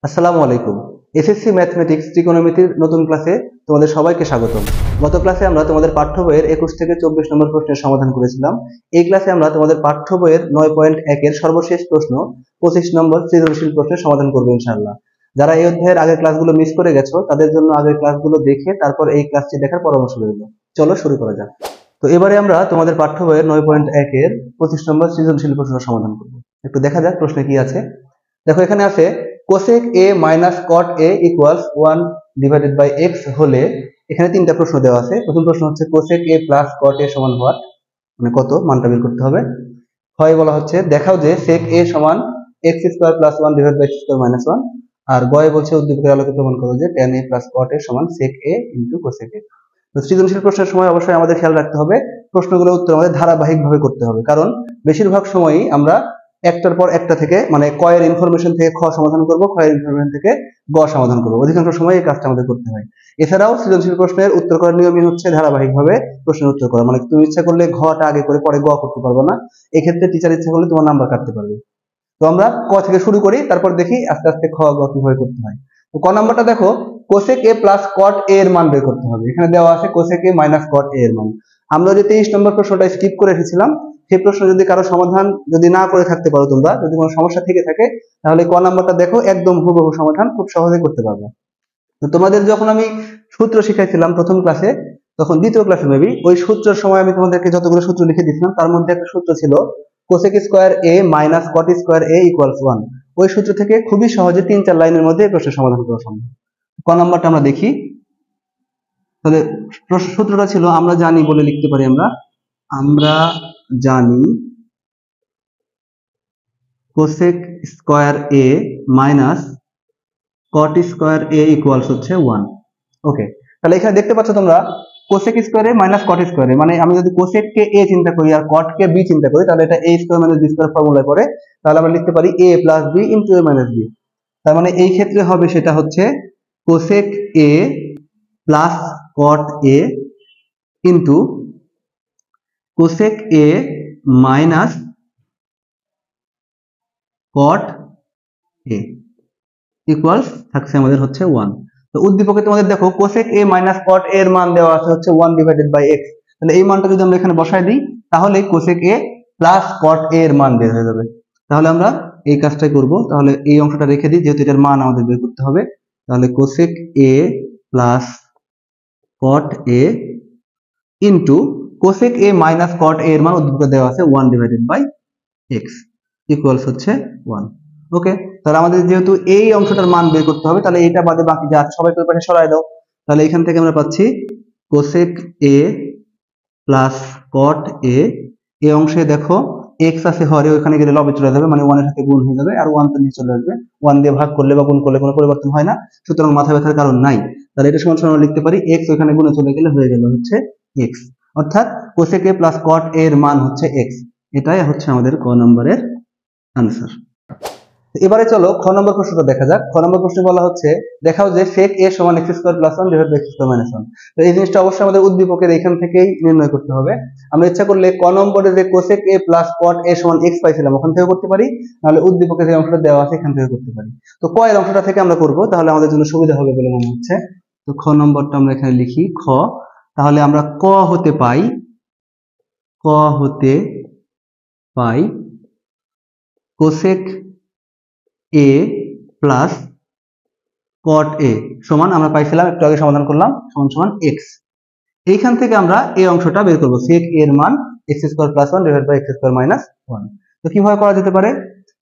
আসসালামু আলাইকুম। SSC mathematics ত্রিকোণমিতির নতুন ক্লাসে তোমাদের সবাইকে স্বাগতম। গত ক্লাসে আমরা তোমাদের পাঠ্য বইয়ের 21 থেকে 24 নম্বর প্রশ্নের সমাধান করেছিলাম। এই ক্লাসে আমরা তোমাদের পাঠ্য বইয়ের 9.1 এর সর্বশেষ প্রশ্ন 25 নম্বর সৃজনশীল প্রশ্নের সমাধান করব ইনশাআল্লাহ। যারা এই অধ্যায়ের আগের ক্লাসগুলো মিস করে গেছো তাদের জন্য আগের ক্লাসগুলো দেখে তারপর এই ক্লাসটি দেখার পরামর্শ রইল। চলো শুরু করা যাক। তো এবারে আমরা তোমাদের পাঠ্য বইয়ের 9.1 এর 25 নম্বর সৃজনশীল প্রশ্নের সমাধান করব। একটু দেখা যাক প্রশ্নে কি আছে। দেখো এখানে আছে cosec a minus cot a equals 1 divided by x হলে এখানে তিনটা প্রশ্ন দেওয়া আছে। প্রথম প্রশ্ন হচ্ছে cosec a plus cot a সমান what, মানে কত, মানটা বের করতে হবে। হয় বলা হচ্ছে দেখাও যে sec a সমান x square plus 1 divided by x square minus 1। আর গয়ে বলছে উদ্দীপকের আলোকে প্রমাণ করো যে tan a plus cot a সমান sec a into cosec a। তো সৃজনশীল প্রশ্নের সময় অবশ্যই আমাদের খেয়াল রাখতে হবে প্রশ্নগুলোর উত্তর আমাদের ধারাবাহিকভাবে করতে হবে, কারণ বেশিরভাগ সময়ই আমরা একটার পর একটা থেকে মানে ক এর ইনফরমেশন থেকে খ সমাধান করব, খ এর ইনফরমেশন থেকে গ সমাধান করব, অধিকাংশ সময় এই কাজটা আমাদের করতে হয়। এছাড়াও সৃজনশীল প্রশ্নের উত্তর করার নিয়মই হচ্ছে ধারাবাহিকভাবে প্রশ্নের উত্তর করা, মানে তুমি ইচ্ছা করলে ঘটা আগে করে পরে গ করতে পারবে না, এক্ষেত্রে টিচার ইচ্ছা করলে তোমার নাম্বার কাটতে পারবে। তো আমরা ক থেকে শুরু করি, তারপর দেখি আস্তে আস্তে খ গ কিভাবে করতে হয়। তো ক নাম্বারটা দেখো, cosec A plus cot A এর মান বের করতে হবে। এখানে দেওয়া আছে cosec A minus cot A এর মান। আমরা যে 23 নম্বর প্রশ্নটা স্কিপ করে এসেছিলাম, সেই প্রশ্ন যদি কারো সমাধান যদি না করে থাকতে পারো, তোমরা যদি কোনো সমস্যা থেকে থাকে, তাহলে ক নাম্বারটা দেখো, একদম হুবহু সমাধান খুব সহজে করতে পারবে। তো তোমাদের যখন আমি সূত্র শিখাইছিলাম প্রথম ক্লাসে, তখন দ্বিতীয় ক্লাসে মেবি ওই সূত্রের সময় আমি তোমাদেরকে যতগুলো সূত্র লিখে দিয়েছিলাম তার মধ্যে একটা সূত্র ছিল কোসেক স্কয়ার এ মাইনাস কট স্কয়ার এ ইকুয়ালস 1। ওই সূত্র থেকে খুবই সহজে 3-4 লাইনের মধ্যে প্রশ্নের সমাধান করা সম্ভব। ক নাম্বারটা আমরা দেখি। তাহলে সূত্রটা ছিল আমরা জানি বলে লিখতে পারি, আমরা জানি কোসেক স্কয়ার এ মাইনাস কট স্কয়ার এ ইকুয়ালস হচ্ছে 1। ওকে, তাহলে এখানে দেখতে পাচ্ছ তোমরা কোসেক স্কয়ার এ মাইনাস কট স্কয়ার এ, মানে আমি যদি কোসেক কে এ চিন্তা করি আর কট কে বি চিন্তা করি, তাহলে এটা a square minus b square ফর্মুলায় পড়ে। তাহলে আমরা লিখতে পারি a plus b into a minus b। তার মানে এই ক্ষেত্রে হবে সেটা হচ্ছে cosec A plus cot A into cosec A minus cot A equals থাকছে আমাদের হচ্ছে 1। তো উদ্দীপকে তোমাদের দেখো কোসেক এ মাইনাস কট এর মান দেওয়া আছে হচ্ছে 1 ডিভাইডেড বাই x। তাহলে এই মানটা যদি আমরা এখানে বসাই দিই, তাহলে cosec A plus cot A এর মান বের হয়ে যাবে। তাহলে আমরা এই কাজটাই করব। তাহলে এই অংশটা রেখে দিই, যেহেতু এটার মান আমাদের বের করতে হবে। তাহলে cosec A plus cot A into cosec A minus cot A এর মান উদ্দীপকে দেওয়া আছে 1 ডিভাইডেড বাই x ইকুয়ালস হচ্ছে 1। ওকে, তাহলে আমাদের যেহেতু এই অংশটার মান বের করতে হবে, তাহলে এটা বাদে বাকি যা সবাই ওই পাশে সরাই দাও। তাহলে এখান থেকে আমরা পাচ্ছি কোসেক এ প্লাস কট এ, এই অংশে দেখো x আছে হরে, ওখানে গেলে লবে চলে যাবে, মানে 1 এর সাথে গুণ হয়ে যাবে, আর 1 তো নিচে চলে আসবে। 1 দিয়ে ভাগ করলে বা গুণ করলে কোনো পরিবর্তন হয় না, সুতরাং মাথা ব্যথার কারণ নাই। তাহলে এটা সমান সমান লিখতে পারি x ওখানে গুণে চলে গেলে হয়ে গেল হচ্ছে x, অর্থাৎ কোসেক এ প্লাস কট এর মান হচ্ছে x। এটাই হচ্ছে আমাদের ক নম্বরের আনসার। এবারে চলো খ নম্বর প্রশ্নটা দেখা যাক। খ নম্বর প্রশ্নে বলা হচ্ছে দেখাও যে sec a সমান x square plus 1 divided by x square minus 1। তো এই জিনিসটা অবশ্যই আমাদের উদ্দীপকের এখান থেকেই নির্ণয় করতে হবে। আমরা ইচ্ছা করলে ক নম্বরে যে cosec a plus cot a সমান x পাইছিলাম ওখান থেকে করতে পারি, নাহলে উদ্দীপকের যে অংশটা দেওয়া আছে এখান থেকে করতে পারি। তো ক এর অংশটা থেকে আমরা করব, তাহলে আমাদের জন্য সুবিধা হবে বলে মনে হচ্ছে। তো খ নম্বরটা আমরা এখানে লিখি খ। তাহলে আমরা ক হতে পাই cosec a plus cot a সমান আমরা পাইছিলাম একটু আগে সমাধান করলাম সমান সমান x। এইখান থেকে আমরা এই অংশটা বের করব, sec a এর মান x square plus 1 divided by x square minus 1। তো কিভাবে করা যেতে পারে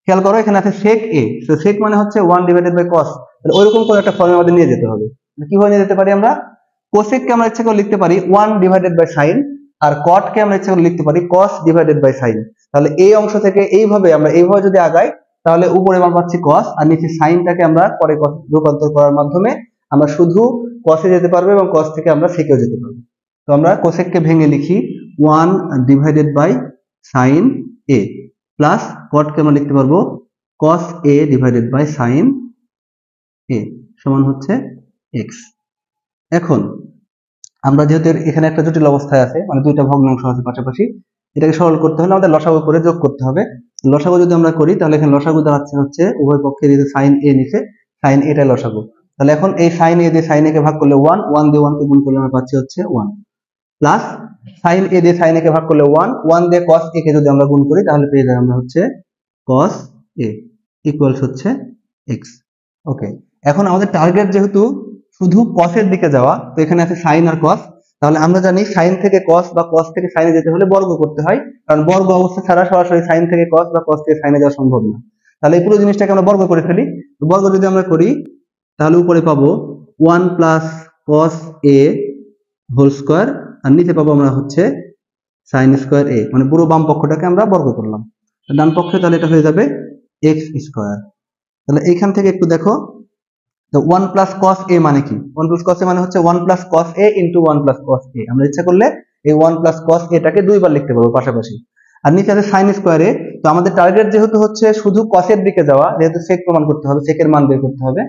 খেয়াল করো, এখানে আছে sec a, তো sec মানে হচ্ছে 1 ডিভাইডেড বাই cos। তাহলে ওইরকম করে একটা ফর্মে আমাদের নিয়ে যেতে হবে। কিভাবে নিয়ে যেতে পারি আমরা, cosec কে আমরা ইচ্ছা করে লিখতে পারি 1 ডিভাইডেড বাই sin, আর cot কে আমরা ইচ্ছা করে লিখতে পারি cos ডিভাইডেড বাই sin। তাহলে এই অংশ থেকে এইভাবে আমরা এইভাবে যদি আগাই, তাহলে উপরে মান পাচ্ছি cos, আর নিচে সাইনটাকে আমরা পরে রূপান্তর করার মাধ্যমে আমরা শুধু cos এ যেতে পারবো এবং cos থেকে আমরা sec এও যেতে পারবো। তো আমরা cosec কে ভেঙে লিখি 1 divided by sin a plus cot কে আমরা লিখতে পারবো cos a divided by sin a সমান হচ্ছে x। এখন আমরা যেহেতু এখানে একটা জটিল অবস্থায় আছে, মানে দুইটা ভগ্নাংশ আছে পাশাপাশি, এটাকে সরল করতে হলে আমাদের লসাগু করে যোগ করতে হবে। লসাগু যদি আমরা করি তাহলে এখানে লসাগু দাঁড়াচ্ছে হচ্ছে উভয় পক্ষের sin a নিচে সাইন এটাই লসাগু। তাহলে এখন এই সাইন এ দিয়ে সাইন এ কে ভাগ করলে 1, 1 দিয়ে 1 কে গুণ করলে আমরা পাচ্ছি হচ্ছে 1, প্লাস সাইন এ দিয়ে সাইন এ কে ভাগ করলে 1, 1 দিয়ে cos a কে যদি আমরা গুণ করি তাহলে পেয়ে যাই আমরা হচ্ছে cos a ইকুয়ালস হচ্ছে x। ওকে, এখন আমাদের টার্গেট যেহেতু শুধু cos এর দিকে যাওয়া, তো এখানে আছে সাইন আর cos, তাহলে আমরা জানি সাইন থেকে cos বা cos থেকে সাইনে যেতে হলে বর্গ করতে হয়, কারণ বর্গ অবস্থা ছাড়া সরাসরি সাইন থেকে cos বা cos থেকে সাইনে যাওয়া সম্ভব না। তাহলে এই পুরো জিনিসটাকে আমরা বর্গ করে ফেলি। তো বর্গ যদি আমরা করি তাহলে উপরে পাবো 1 plus cos a whole square, আর নিচে পাবো আমরা হচ্ছে সাইন স্কয়ার a, মানে পুরো বাম পক্ষটাকে আমরা বর্গ করলাম। ডান পক্ষে তাহলে এটা হয়ে যাবে x স্কয়ার। তাহলে এইখান থেকে একটু দেখো, তো 1 প্লাস cos a মানে কি? 1 প্লাস cos a মানে হচ্ছে 1 plus cos a into 1 plus cos a। আমরা ইচ্ছা করলে এই 1 প্লাস cos a টাকে দুইবার লিখতে পারবো পাশাপাশি। আর নিচে আছে sin স্কয়ার a। তো আমাদের টার্গেট যেহেতু হচ্ছে শুধু cos এর দিকে যাওয়া, যেহেতু sec প্রমাণ করতে হবে, sec এর মান বের করতে হবে,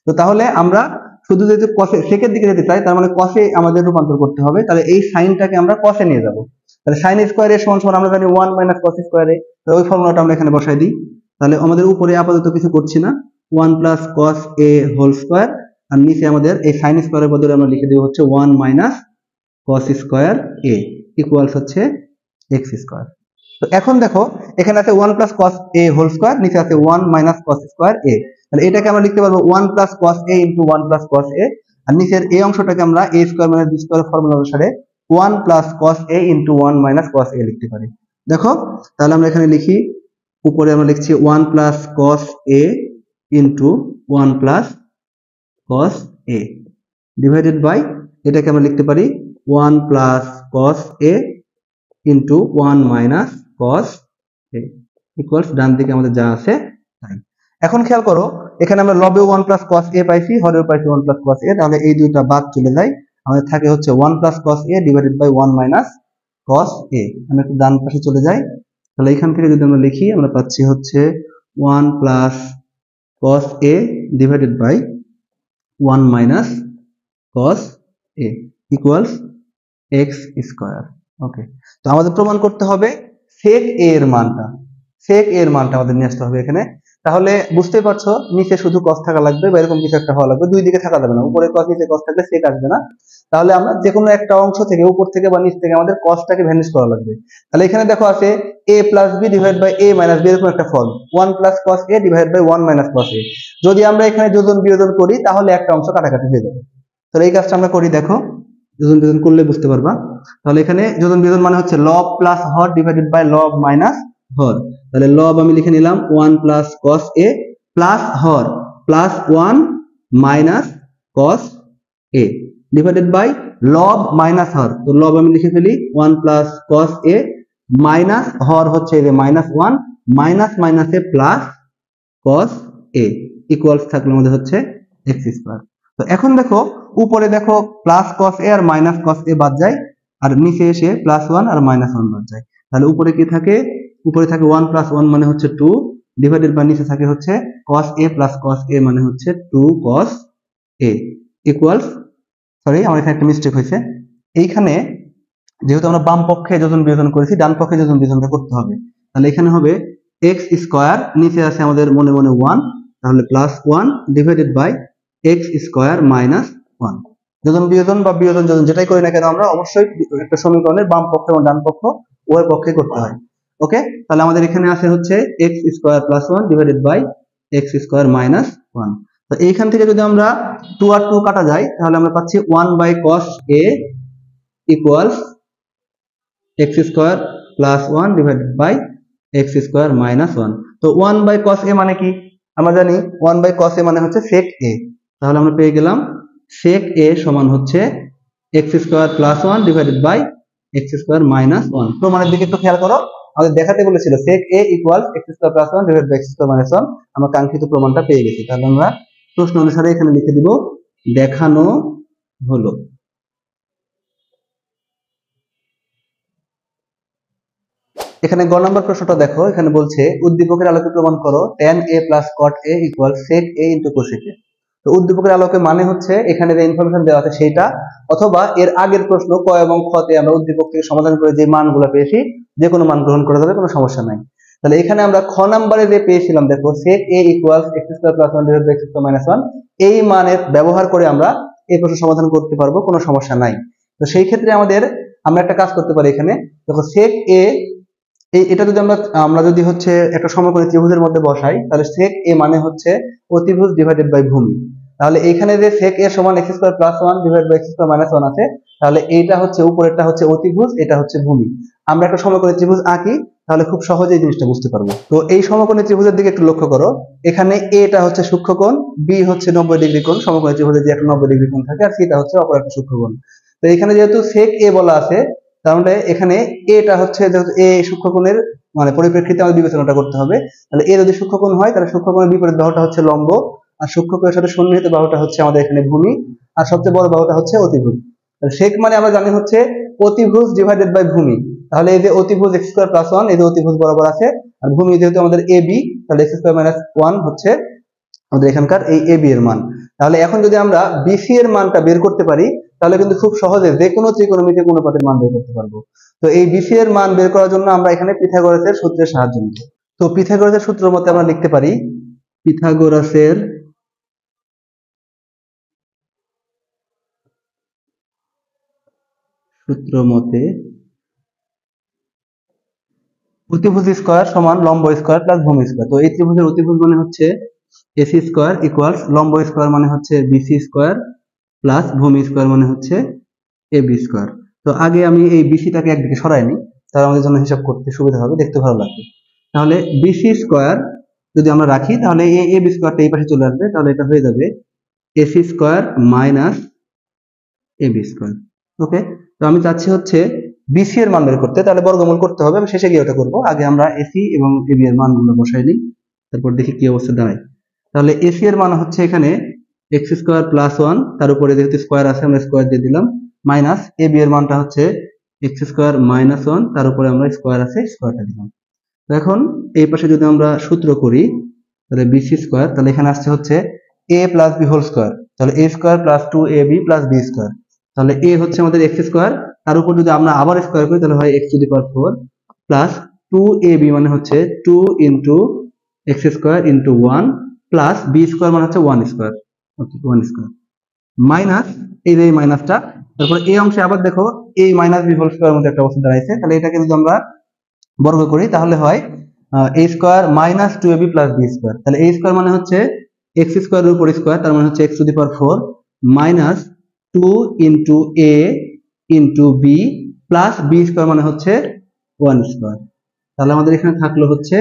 তো তাহলে আমরা শুধু যেহেতু cos sec এর দিকে যেতে চাই, তার মানে cos এ আমাদের রূপান্তর করতে হবে। তাহলে এই সাইনটাকে আমরা cos এ নিয়ে যাব। তাহলে sin স্কয়ার a সমান সমান আমরা জানি 1 মাইনাস cos স্কয়ার a। তো ওই ফর্মুলাটা আমরা এখানে বসাই দিই। তাহলে আমাদের উপরে আপাতত কিছু করছি না, 1 plus cos a whole square, আর নিচে আমাদের এই sin স্কয়ারের বদলে আমরা লিখে দেব হচ্ছে 1 minus cos square a equals হচ্ছে x স্কয়ার। তো এখন দেখো এখানে আছে 1 plus cos a whole square, নিচে আছে 1 মাইনাস cos স্কয়ার a। তাহলে এটাকে আমরা লিখতে পারবো 1 plus cos a into 1 plus cos a, আর নিচের এই অংশটাকে আমরা a square minus b square formula অনুসারে 1 plus cos a into 1 minus cos a লিখতে পারি। দেখো তাহলে আমরা এখানে লিখি, উপরে আমরা লিখছি 1 plus cos a into 1 plus cos a divided by, এটাকে আমরা লিখতে পারি 1 plus cos a into 1 minus cos a equals ডান দিকে আমাদের যা আছে তাই। এখন খেয়াল করো, এখানে আমরা লবেও 1 প্লাস cos a পাইছি, হরেও পাইছি 1 প্লাস cos a, তাহলে এই দুইটা বাদ চলে যায়, আমাদের থাকে হচ্ছে 1 plus cos a divided by 1 minus cos a। আমরা একটু ডান পাশে চলে যাই, তাহলে এখান থেকে যদি আমরা লিখি আমরা পাচ্ছি হচ্ছে 1 plus cos a divided by 1 minus cos a equals x square. Okay, তো আমাদের প্রমাণ করতে হবে sec a এর মানটা, sec a এর মানটা আমাদের নিয়ে আসতে হবে এখানে। তাহলে বুঝতে পারছো নিচে শুধু cos থাকা লাগবে বা এরকম কিছু একটা হওয়া লাগবে, দুই দিকে থাকা যাবে না, উপরে cos নিচে cos থাকলে sec আসবে না। তাহলে আমরা যে কোনো একটা অংশ থেকে, উপর থেকে বা নিচ থেকে আমাদের cosটাকে ভ্যানিশ করা লাগবে। তাহলে এখানে দেখো আছে a plus b divide by a minus b, এরকম একটা form 1 plus cos a divide by 1 minus cos a। যদি আমরা এখানে যোজন বিয়োজন করি তাহলে একটা অংশ কাটাকাটি হয়ে যাবে। তাহলে এই কাজটা আমরা করি, দেখো যোজন বিয়োজন করলে বুঝতে পারবা। তাহলে এখানে যোজন বিয়োজন মানে হচ্ছে লব প্লাস হর ডিভাইডেড বাই লব মাইনাস হর। তাহলে লব আমি লিখে নিলাম 1 প্লাস cos a প্লাস হর plus 1 minus cos a divided by লব মাইনাস হর। তো লব আমি লিখে ফেলি 1 প্লাস cos a মাইনাস হর হচ্ছে এই যে minus 1 minus minus A plus cos a equals থাকলে আমাদের হচ্ছে x স্কয়ার। তো এখন দেখো উপরে দেখো প্লাস cos a আর মাইনাস cos a বাদ যায়, আর নিচে এসে প্লাস 1 আর মাইনাস 1 বাদ যায়। তাহলে উপরে কি থাকে? উপরে থাকে 1 প্লাস 1 মানে হচ্ছে 2 ডিভাইডেড বাই নিচে থাকে হচ্ছে cos a plus cos a মানে হচ্ছে 2 cos a ইকুয়ালস, সরি আমার এখানে একটা মিস্টেক হয়েছে, এইখানে যেহেতু আমরা বাম পক্ষে যোজন বিয়োজন করেছি, ডান পক্ষে যোজন বিয়োজনটা করতে হবে। তাহলে এখানে হবে x স্কয়ার, নিচে আছে আমাদের মনে মনে 1, তাহলে plus 1 divided by x square minus 1। যোজন বিয়োজন বা বিয়োজন যোজন যেটাই করি না কেন আমরা অবশ্যই একটা সমীকরণের বাম পক্ষ এবং ডান পক্ষ উভয় পক্ষে করতে হয়। ওকে, তাহলে আমাদের এখানে আছে হচ্ছে x square plus 1 divided by x square minus 1। তো এইখান থেকে যদি আমরা 2 আর 2 কাটা যায় তাহলে আমরা পাচ্ছি 1 by cos a equals x square plus 1 divided by x square minus 1। তো 1 বাই cos a মানে কি? আমরা জানি 1 বাই cos a মানে হচ্ছে sec a। তাহলে আমরা পেয়ে গেলাম sec a সমান হচ্ছে x square plus 1 divided by x square minus 1। প্রমাণের দিকে একটু খেয়াল করো, আমাদের দেখাতে বলেছিল sec a equals x square plus 1 divided by x square minus 1। আমরা কাঙ্ক্ষিত প্রমাণটা পেয়ে গেছি। তাহলে আমরা প্রশ্ন অনুসারে এখানে লিখে দিব দেখানো হলো। এখানে গ নাম্বার প্রশ্নটা দেখো, এখানে বলছে উদ্দীপকের আলোকে প্রমাণ করো tan a plus cot a equals sec a into cosec a। তো উদ্দীপকের আলোকে মানে হচ্ছে এখানে যে ইনফরমেশন দেওয়া আছে সেটা, অথবা এর আগের প্রশ্ন ক এবং খ তে আমরা উদ্দীপক থেকে সমাধান করে যে মানগুলো পেয়েছি যে কোনো মান গ্রহণ করা যাবে, কোনো সমস্যা নাই। তাহলে এখানে আমরা খ নাম্বারে যে পেয়েছিলাম, দেখো sec a equals x square plus 1 divided by x square minus 1, এই মানের ব্যবহার করে আমরা এই প্রশ্ন সমাধান করতে পারবো, কোনো সমস্যা নাই। তো সেই ক্ষেত্রে আমরা একটা কাজ করতে পারি। এখানে দেখো sec a, এটা যদি আমরা যদি হচ্ছে একটা সমকোণী ত্রিভুজের মধ্যে বসাই, তাহলে sec a মানে হচ্ছে অতিভুজ ডিভাইডেড বাই ভূমি। তাহলে এইখানে যে sec a সমান x square plus 1 divided by x square minus 1 আছে, তাহলে এইটা হচ্ছে উপরেরটা হচ্ছে অতিভুজ, এটা হচ্ছে ভূমি। আমরা একটা সমকোণী ত্রিভুজ আঁকি, তাহলে খুব সহজেই জিনিসটা বুঝতে পারবো। তো এই সমকোণী ত্রিভুজের দিকে একটু লক্ষ্য করো। এখানে এটা হচ্ছে সূক্ষ্মকোণ, বি হচ্ছে 90 ডিগ্রি কোণ, সমকোণী ত্রিভুজে যে একটা 90 ডিগ্রি কোণ থাকে, আর সিটা হচ্ছে অপর একটা সূক্ষ্মকোণ। তো এখানে যেহেতু sec a বলা আছে, তাহলে এখানে এটা হচ্ছে এ সূক্ষ্মকোণের মানে পরিপ্রেক্ষিতে আমাদের বিবেচনাটা করতে হবে। তাহলে এ যদি সূক্ষ্মকোণ হয়, তাহলে সূক্ষ্মকোণের বিপরীত বাহুটা হচ্ছে লম্ব, আর সূক্ষ্মকোণের সাথে সন্নিহিত বাহুটা হচ্ছে আমাদের এখানে ভূমি, আর সবচেয়ে বড় বাহুটা হচ্ছে অতিভুজ। তাহলে sec মানে আমরা জানি হচ্ছে অতিভুজ ডিভাইডেড বাই ভূমি। তাহলে এই যে অতিভুজ x স্কয়ার প্লাস 1, এই যে অতিভুজ বরাবর আছে, আর ভূমি যেহেতু আমাদের ab, তাহলে x স্কয়ার মাইনাস 1 হচ্ছে আমাদের এখানকার এই ab এর মান। তাহলে এখন যদি আমরা bc এর মানটা বের করতে পারি, তাহলে কিন্তু খুব সহজে যে কোনো ত্রিকোণমিতিক অনুপাতের মান বের করতে পারবো। তো এই bc এর মান বের করার জন্য আমরা এখানে পিথাগোরাসের সূত্রের সাহায্য নিব। তো পিথাগোরাসের সূত্র মতে আমরা লিখতে পারি, পিথাগোরাসের সূত্র মতে অতিভুজ স্কয়ার সমান লম্ব স্কয়ার প্লাস ভূমি স্কয়ার। তো এই ত্রিভুজের অতিভুজ মানে হচ্ছে এসি স্কয়ার ইকুয়ালস লম্ব স্কয়ার মানে হচ্ছে বিসি স্কয়ার প্লাস ভূমি স্কয়ার মানে হচ্ছে এবি স্কয়ার। তো আগে আমি এই বিসিটাকে একদিকে সরাই নিই, তাহলে আমাদের জন্য হিসাব করতে সুবিধা হবে, দেখতে ভালো লাগবে। তাহলে বিসি স্কয়ার যদি আমরা রাখি, তাহলে এই এবি স্কয়ারটা এই পাশে চলে আসবে, তাহলে এটা হয়ে যাবে AC square minus AB square. Okay, তো আমি চাচ্ছি হচ্ছে বিসি এর মান বের করতে, তাহলে বর্গমূল করতে হবে, আমি শেষে গিয়ে ওটা করবো। আগে আমরা এসি এবং এবি এর মানগুলো বসাই নিই, তারপর দেখি কি অবস্থা দাঁড়ায়। তাহলে এসি এর মান হচ্ছে এখানে এক্স স্কোয়ার প্লাস 1, তার উপরে যেহেতু স্কোয়ার আছে আমরা স্কোয়ার দিয়ে দিলাম, মাইনাস এবি এর মানটা হচ্ছে এক্স স্কোয়ার মাইনাস 1, তার উপরে আমরা স্কোয়ার আছে স্কোয়ারটা দিলাম। তো এখন এই পাশে যদি আমরা সূত্র করি, তাহলে বিসি স্কোয়ার, তাহলে এখানে আসছে হচ্ছে A plus B whole square, তাহলে A square plus 2ab plus B square. তাহলে এ হচ্ছে আমাদের এক্স স্কোয়ার, তার উপর যদি আমরা আবার স্কোয়ার করি, তাহলে হয় x to the power 4 plus 2ab মানে হচ্ছে 2 into x square into 1 plus B square মানে হচ্ছে 1 স্কোয়ার, ওকে 1 স্কোয়ার মাইনাস এই যে মাইনাসটা, তারপর এই অংশে আবার দেখো এই মাইনাস বি হোল স্কোয়ার মধ্যে একটা অবস্থা দাঁড়াইছে। তাহলে এটাকে যদি আমরা বর্গ করি, তাহলে হয় a square minus 2ab plus B square. তাহলে a স্কোয়ার মানে হচ্ছে এক্স স্কোয়ারের উপর স্কোয়ার, তার মানে হচ্ছে x to the power 4 minus 2 into a into B plus B square মানে হচ্ছে 1 স্কোয়ার। তাহলে আমাদের এখানে থাকলো হচ্ছে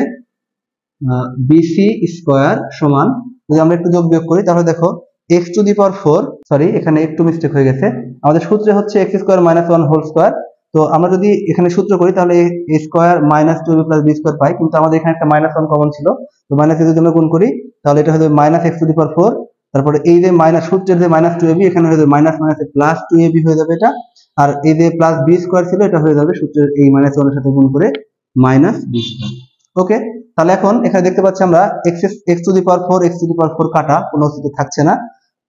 বিসি স্কোয়ার সমান, যদি আমরা একটু যোগ বিয়োগ করি, তাহলে দেখো x to the power 4, sorry এখানে একটু মিস্টেক হয়ে গেছে, আমাদের সূত্রে হচ্ছে x square minus 1 whole square. তো আমরা যদি এখানে সূত্র করি, তাহলে A square minus 2ab plus B square পাই, কিন্তু আমাদের এখানে একটা মাইনাস 1 কমন ছিল, তো মাইনাস যদি আমরা গুণ করি, তাহলে এটা হবে minus x to the power 4, তারপরে এই যে মাইনাস সূত্রের যে মাইনাস 2ab, এখানে হয়ে যাবে মাইনাস মাইনাসে প্লাস 2ab হয়ে যাবে এটা, আর এই যে প্লাস বি স্কোয়ার ছিল, এটা হয়ে যাবে সূত্রের এই মাইনাস 1 এর সাথে গুণ করে মাইনাস বি স্কোয়ার। ওকে, তাহলে এখন এখানে দেখতে পাচ্ছি আমরা x to the power 4 x to the power 4 কাটা, কোনো অস্তিত্ব থাকছে না।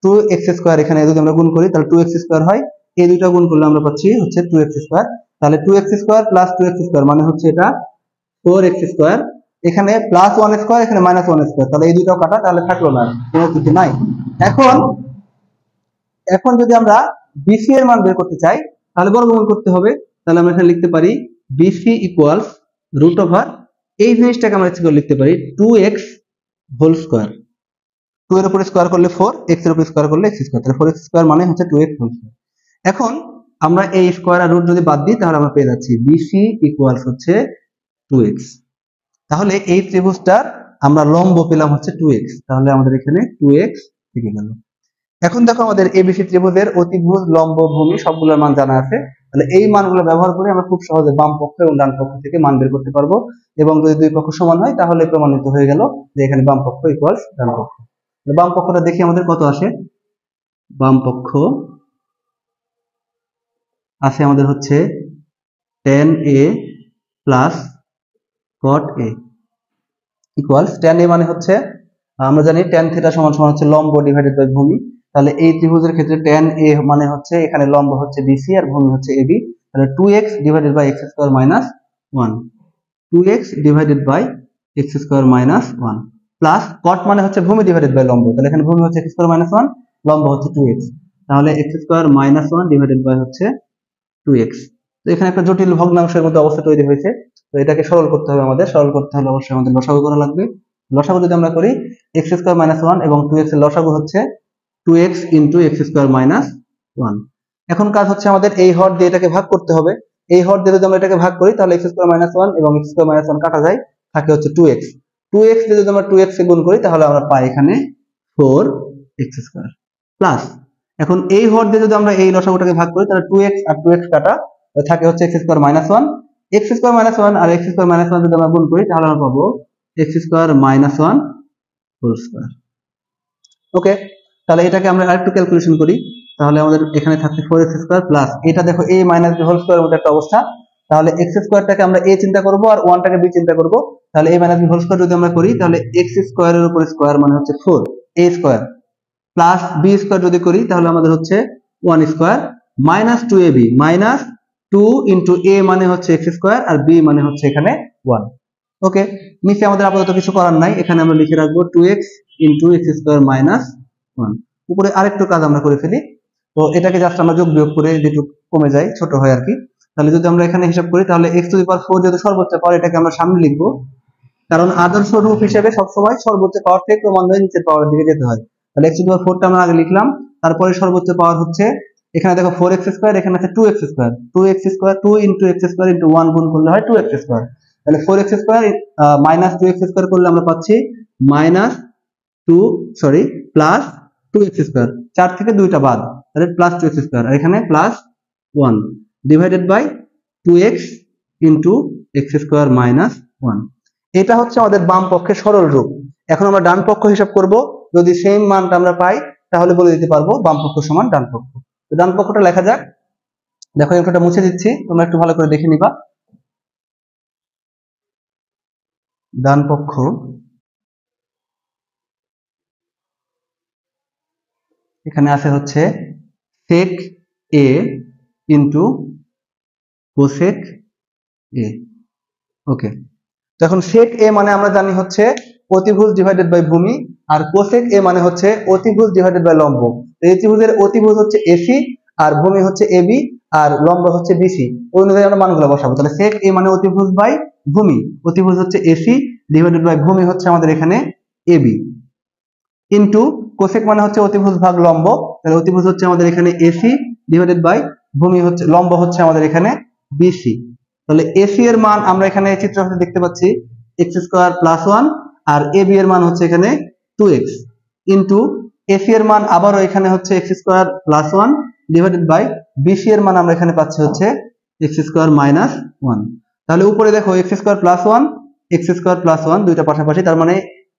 2x স্কয়ার এখানে যদি আমরা গুণ করি, তাহলে 2x স্কয়ার হয়, এই দুইটা গুণ করলে আমরা পাচ্ছি হচ্ছে 2x স্কয়ার। তাহলে 2x square plus 2x square মানে হচ্ছে এটা 4x স্কয়ার, এখানে প্লাস 1 স্কয়ার, এখানে মাইনাস 1 স্কয়ার, তাহলে এই দুইটাও কাটা, তাহলে থাকলো না, কোনো কিছু নাই। এখন যদি আমরা বিসি এর মান বের করতে চাই, তাহলে বর্গমূল করতে হবে। তাহলে আমরা এখানে লিখতে পারি বিসি ইকুয়ালস রুট ওভার, এই জিনিসটাকে আমরা লিখতে পারি 2x হোল স্কয়ার। 2 এর উপর স্কয়ার করলে 4, x এর উপর স্কয়ার করলে x স্কয়ার, তাহলে 4x স্কয়ার মানে হচ্ছে 2x হোল স্কয়ার। এখন আমরা এই স্কয়ার আর রুট যদি বাদ দিই, তাহলে আমরা পেয়ে যাচ্ছি BC ইকুয়ালস হচ্ছে 2x। তাহলে এই ত্রিভুজটার আমরা লম্ব পেলাম হচ্ছে 2x, তাহলে আমাদের এখানে 2x থেকে গেল। এখন দেখো আমাদের ABC ত্রিভুজের অতিভুজ, লম্ব, ভূমি সবগুলোর মান জানা আছে, তাহলে এই মানগুলো ব্যবহার করে আমরা খুব সহজে বাম পক্ষ এবং ডান পক্ষ থেকে মান বের করতে পারবো, এবং যদি দুই পক্ষ সমান হয়, তাহলে প্রমাণিত হয়ে গেল যে এখানে বাম পক্ষ ইকুয়ালস ডান পক্ষ। বাম পক্ষটা দেখি আমাদের কত আসে। বাম পক্ষ আসে আমাদের হচ্ছে tan a plus cot a equals, tan a মানে হচ্ছে আমরা জানি tan থিটা সমান সমান হচ্ছে লম্ব ডিভাইডেড বাই ভূমি। তাহলে এই ত্রিভুজের ক্ষেত্রে tan a মানে হচ্ছে এখানে লম্ব হচ্ছে BC আর ভূমি হচ্ছে AB, তাহলে 2x divided by x square minus 1, 2x divided by x square minus 1 plus cot মানে হচ্ছে ভূমি ডিভাইডেড বাই লম্ব, তাহলে এখানে ভূমি হচ্ছে এক্স স্কোয়ার মাইনাস 1, লম্ব হচ্ছে 2x, তাহলে x square minus 1 divided by হচ্ছে 2x। তো এখানে একটা জটিল ভগ্নাংশের মধ্যে অবস্থা তৈরি হয়েছে, তো এটাকে সরল করতে হবে আমাদের। সরল করতে হলে অবশ্যই আমাদের লসাগু করা লাগবে। লসাগু যদি আমরা করি এক্স স্কোয়ার মাইনাস 1 এবং 2x এর লসাগু হচ্ছে 2x into x square minus 1। এখন কাজ হচ্ছে আমাদের এই হর দিয়ে এটাকে ভাগ করতে হবে। এই হর দিয়ে যদি আমরা এটাকে ভাগ করি তাহলে এক্স স্কোয়ার মাইনাস 1 এবং এক্স স্কোয়ার মাইনাস 1 কাটা যায়, থাকে হচ্ছে 2x। 2x দিয়ে যদি আমরা 2x এ গুণ করি তাহলে আমরা পাই এখানে 4x স্কোয়ার প্লাস, এখন এই হর দিয়ে যদি আমরা এই লসাগুটাকে ভাগ করি তাহলে 2x আর 2x কাটা থাকে হচ্ছে x square minus 1। X square minus 1 আর এক্স স্কোয়ার মাইনাস 1 যদি আমরা গুণ করি তাহলে আমরা পাবো x square minus 1 whole square. Okay, তাহলে এটাকে আমরা আরেকটু ক্যালকুলেশন করি, তাহলে আমাদের এখানে থাকছে 4x স্কোয়ার প্লাস, এটা দেখো a মাইনাস b হোল স্কোয়ারের মধ্যে একটা অবস্থা, তাহলে x স্কোয়ারটাকে আমরা a চিন্তা করব আর 1টাকে b চিন্তা করব। তাহলে a minus b whole square যদি আমরা করি তাহলে x স্কোয়ারের উপর স্কোয়ার মানে হচ্ছে 4a square plus b square যদি করি তাহলে আমাদের হচ্ছে 1 square minus 2ab minus 2 into a মানে হচ্ছে x স্কোয়ার আর b মানে হচ্ছে এখানে 1। ওকে, নিচে আমাদের আপাতত কিছু করার নাই, এখানে আমরা লিখে রাখবো 2x into x square minus 1। উপরে আরেকটু কাজ আমরা করে ফেলি, তো এটাকে জাস্ট আমরা যোগ বিয়োগ করে যেটুকু কমে যায় ছোট হয় আর কি। তাহলে যদি আমরা এখানে হিসাব করি তাহলে x টু দি পাওয়ার 4 যেহেতু সর্বোচ্চ পাওয়ার, এটাকে আমরা সামনে লিখবো, কারণ আদর্শ রূপ হিসেবে সবসময় সর্বোচ্চ পাওয়ার থেকে ক্রমান্বয়ে নিচের পাওয়ারের দিকে যেতে হয়। তাহলে x টু দি পাওয়ার 4টা আমরা আগে লিখলাম, তারপরে সর্বোচ্চ পাওয়ার হচ্ছে এখানে দেখো 4x স্কোয়ার, এখানে আছে 2x square, 2x square 2 into x square into 1 গুণ করলে হয় 2x স্কোয়ার। তাহলে 4x square minus 2x square করলে আমরা পাচ্ছি minus 2 sorry plus 2x square, 4 থেকে 2টা বাদ, তাহলে প্লাস 2x স্কোয়ার, আর এখানে plus 1 divided by 2x into x square minus 1। এটা হচ্ছে আমাদের বাম পক্ষের সরল রূপ। এখন আমরা ডান পক্ষ হিসাব করব, যদি সেম মানটা আমরা পাই তাহলে বলে দিতে পারবো বাম পক্ষ সমান ডান পক্ষ। তো ডান পক্ষটা লেখা যাক, দেখো এখানটা মুছে দিচ্ছি, তোমরা একটু ভালো করে দেখে নিবা। ডান পক্ষ এখানে আছে হচ্ছে sec a into cosec a। ওকে, তো এখন sec a মানে আমরা জানি হচ্ছে অতিভুজ ডিভাইডেড বাই ভূমি, আর cosec a মানে হচ্ছে অতিভুজ ডিভাইডেড বাই লম্ব। এই ত্রিভুজের অতিভুজ হচ্ছে AC আর ভূমি হচ্ছে AB আর লম্ব হচ্ছে BC, ওই অনুযায়ী আমরা মানগুলো বসাবো। তাহলে sec a মানে অতিভুজ বাই ভূমি, অতিভুজ হচ্ছে AC ডিভাইডেড বাই ভূমি হচ্ছে আমাদের এখানে AB ইন্টু কোসেক মানে হচ্ছে অতিভুজ ভাগ লম্ব, তাহলে অতিভুজ হচ্ছে আমাদের এখানে AC ডিভাইডেড বাই ভূমি হচ্ছে লম্ব হচ্ছে আমাদের এখানে BC। তাহলে AC এর মান আমরা এখানে চিত্রটিতে দেখতে পাচ্ছি x স্কয়ার প্লাস 1 আর AB এর মান হচ্ছে এখানে 2x ইন্টু AC এর মান আবারও এখানে হচ্ছে x square plus 1 divided by BC এর মান আমরা এখানে পাচ্ছি হচ্ছে x স্কয়ার মাইনাস 1। তাহলে উপরে দেখো x square plus 1 x square plus 1 দুইটা পাশাপাশি, তার মানে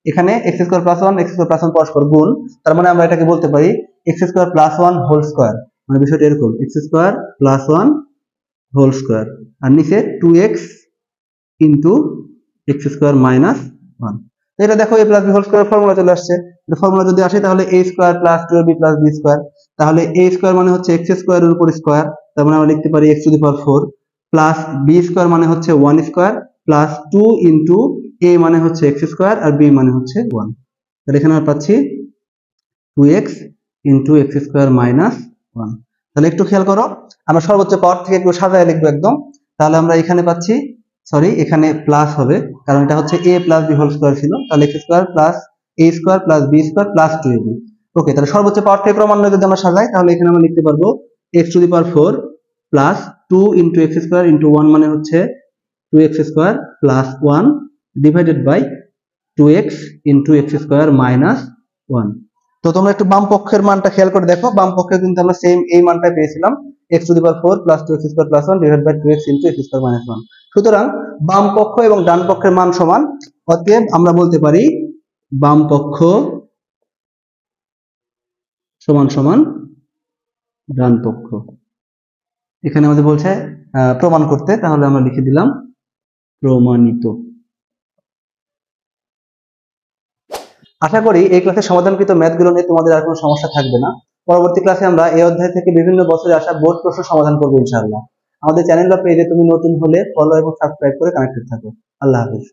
এখানে x square plus 1 x square plus 1 পরস্পর গুণ, তার মানে আমরা এটাকে বলতে পারি x square plus 1 whole square, মানে বিষয়টা এরকম x square plus 1 whole square আর নিচে 2x into x square minus 1। এটা দেখো a plus b whole square formula চলে আসছে। এটা ফর্মুলা যদি আসে তাহলে a square plus 2ab plus b square, তাহলে a স্কয়ার মানে হচ্ছে x স্কয়ার এর উপর স্কয়ার, তার মানে আমরা লিখতে পারি x to the power 4 plus b square মানে হচ্ছে 1 স্কয়ার প্লাস 2 ইনটু a মানে হচ্ছে x স্কয়ার আর b মানে হচ্ছে 1। তাহলে এখানে আমরা পাচ্ছি 2x into x square minus 1। তাহলে একটু খেয়াল করো, আমরা সর্বোচ্চ পাওয়ার থেকে একটু সাজায় লিখবো একদম। তাহলে আমরা এখানে পাচ্ছি সরি এখানে প্লাস হবে, কারণ এটা হচ্ছে a plus b whole square ছিল, তাহলে x square plus a square plus b square plus 2ab। Okay, তাহলে সর্বোচ্চ পাওয়ার থেকে ক্রমান্বয়ে যদি আমরা সাজাই তাহলে এখানে আমরা লিখতে পারবো x to the power 4 plus 2 into x square into 1 মানে হচ্ছে 2x square plus 1 divided by 2x into x square minus 1। তো তোমরা একটু বাম পক্ষের মানটা খেয়াল করে দেখো, বাম পক্ষে কিন্তু আমরা সেম এই মানটাই পেয়েছিলাম x to the power 4 plus 2x square plus 1 divided by 2x into x square minus 1। সুতরাং বাম পক্ষ এবং ডান পক্ষের মান সমান, অতএব আমরা বলতে পারি বাম পক্ষ সমান সমান ডান পক্ষ। এখানে আমাদের বলছে প্রমাণ করতে, তাহলে আমরা লিখে দিলাম প্রমাণিত। আশা করি এই ক্লাসের সমাধানকৃত ম্যাথগুলো নিয়ে তোমাদের আর কোনো সমস্যা থাকবে না। পরবর্তী ক্লাসে আমরা এই অধ্যায় থেকে বিভিন্ন বছরে আসা বোর্ড প্রশ্ন সমাধান করবো ইনশাআল্লাহ। আমাদের চ্যানেল বা পেজে তুমি নতুন হলে ফলো এবং সাবস্ক্রাইব করে কানেক্টেড থাকো। আল্লাহ হাফেজ।